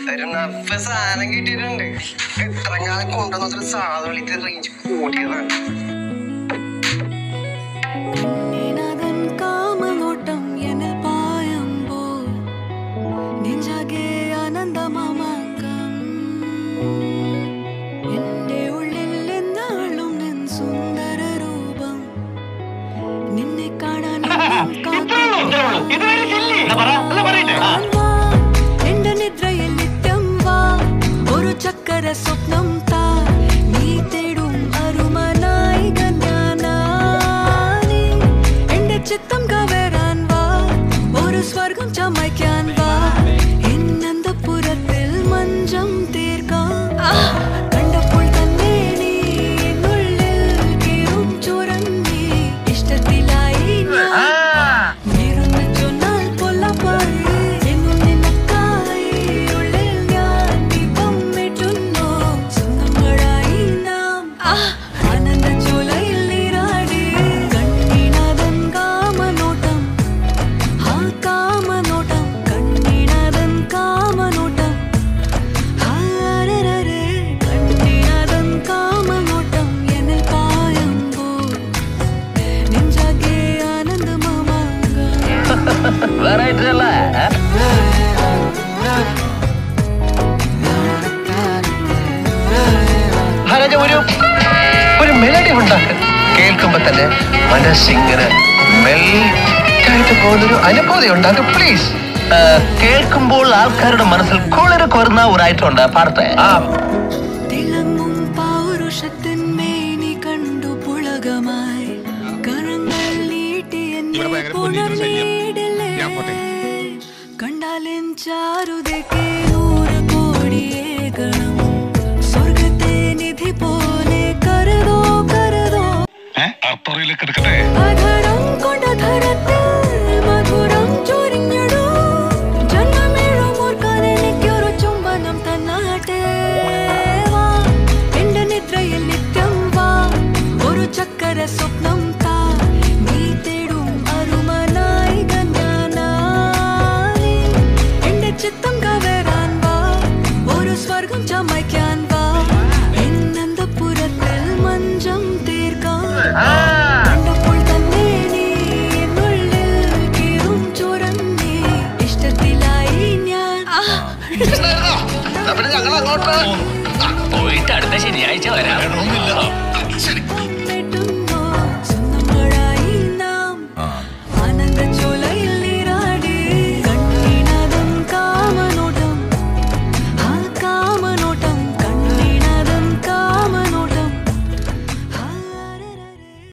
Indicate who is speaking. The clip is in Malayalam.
Speaker 1: സാധനം കിട്ടിയിട്ടുണ്ട്. ഇത്രങ്ങാലം കൊണ്ടുവന്ന സാധനം വിളിച്ച് റേഞ്ച് കൂടിയതാണ്.
Speaker 2: സ്വപ്നം താ നീ തേടും അരുമനായിക ഞാനാനി എന്റെ ചിത്തം കവരാൻ വാ ഒരു സ്വർഗം ചമയ്ക്കാൻ വാ ഇന്നന്തപുരത്തിൽ മഞ്ചം തീർക്കാം കണ്ടപ്പോൾ തന്നെ നീ എന്നുള്ളിൽ കീറും ചുരങ്ങി ഇഷ്ടത്തിലായി നീരുന്ന് ചൊന്നാൽ കൊല്ലപ്പായി എന്നും നിനക്കായി ഉള്ളിൽ ഞാൻ ദീപം ഇട്ടുന്നു സ്വന്തങ്ങളായി നാം ആനന്ദ ചോലയിൽ നീരാടി കണ്ണീനാഥൻ കാമനോട്ടം ആ കാമനോട്ടം കണ്ണീനാഥൻ കാമനോട്ടം ആരരരെ കണ്ണീനാഥൻ കാമനോട്ടം എന്നിൽ പായുമ്പോൾ നെഞ്ചാകെ ആനന്ദമാമാങ്ക
Speaker 1: ഒരു മെലഡി ഉണ്ടാക്കുക കേൾക്കുമ്പോ തന്നെ മനസ്സിങ്ങനെ മെൽറ്റായിട്ട് പോകുന്നൊരു അനുഭൂതി ഉണ്ടാക്കും. പ്ലീസ്
Speaker 3: കേൾക്കുമ്പോൾ ആൾക്കാരുടെ മനസ്സിൽ കുളിര് കൊരുന്ന ഒരു ഐറ്റം ഉണ്ട് പാടത്തെ.
Speaker 2: തിളങ്ങും പൗരുഷത്തിൻ മേനി കണ്ടു പുളകമായി കരങ്ങൾ നീട്ടി എന്നെ പുണർന്നിടില്ലേ കണ്ടാലിൻ ചാരുതയ്ക്ക് 100 കോടിയേകണം സ്വർഗത്തെ നിധി പോലെ കരുതോ കരുതോ അധരം കൊണ്ടധരത്തിൽ മധുരം ചൊരിഞ്ഞടോ ജന്മമേഴും ഓർക്കാൻ എനിക്കൊരു ചുംബനം തന്നാട്ടെ വാ എന്റെ നിദ്രയിൽ നിത്യം വാ ഒരു ചക്കര സ്വപ്നം താ നീ തേടും അരുമനായിക ഞാനാനി എന്റെ ചിത്തം കവരാൻ വാ ഒരു സ്വർഗം ചമയ്ക്കാൻ വാ ഇന്നന്തപുരത്തിൽ മഞ്ചം തീർക്കാം കണ്ടപ്പോൾ തന്നെ നീ എന്നുള്ളിൽ കീറും ചുരങ്ങി ഇഷ്ടത്തിലായി ഞാൻ
Speaker 3: പോയിട്ട് അടുത്ത ശനിയാഴ്ച വരാം.